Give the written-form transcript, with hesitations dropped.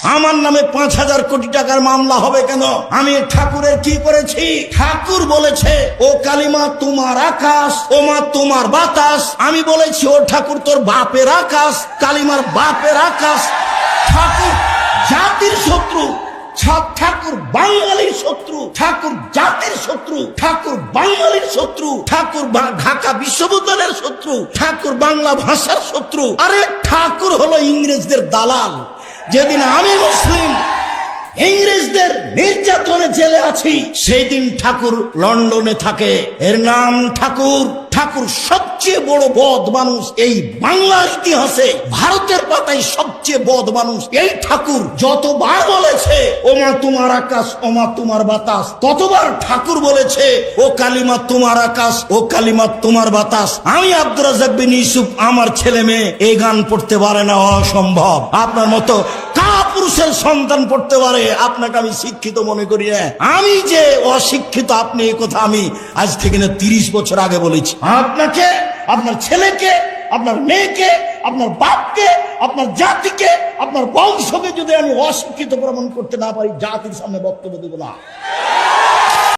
আমার নামে 5,000 কোটি টাকার মামলা হবে কেন? আমি ঠাকুরের কি করেছি? ঠাকুর বলেছে ও কালিমা তোমার আকাশ, ও মা তোমার বাতাস। আমি বলেছি ও ঠাকুর তোর বাপের আকাশ, কালিমার বাপের আকাশ। ঠাকুর জাতির শত্রু, ঠাকুর বাঙালির শত্রু, ঠাকুর জাতির শত্রু, ঠাকুর বাঙালির শত্রু, ঠাকুর ঢাকা বিশ্ববিদ্যালয়ের শত্রু, ঠাকুর বাংলা ভাষার শত্রু। আরে ঠাকুর হলো ইংরেজদের দালাল। যেদিন আমি মুসলিম ইংরেজদের নির্যাতনে জেলে আছি, সেই দিন ঠাকুর লন্ডনে থাকে। এর নাম ঠাকুর। ঠাকুর সবচেয়ে বড় বদ মানুষ এই বাংলার ইতিহাসে। ভারতের পাতায় সবচেয়ে বদ মানুষ এই ঠাকুর। যতবার বলেছে ও মা তোমার আকাশ, ও মা তোমার বাতাস, ততবার ঠাকুর বলেছে ও কালিমা তোমার আকাশ, ও কালিমা তোমার বাতাস। আমি আব্দুর রাজ্জাক বিন ইউসুফ, আমার ছেলে মেয়ে এই গান পড়তে পারে না, অসম্ভব। আপনার মতো কাপুরুষের সন্তান পড়তে পারে, আপনাকে আমি শিক্ষিত মনে করি না। আমি যে অশিক্ষিত আপনি এই কথা আমি আজ থেকে না 30 বছর আগে বলেছি। আপনাকে, আপনার ছেলেকে, আপনার মেয়েকে, আপনার বাপকে, আপনার জাতিকে, আপনার বংশকে যদি আমি অশিক্ষিত প্রমাণ করতে না পারি, জাতির সামনে বক্তব্য দেব না।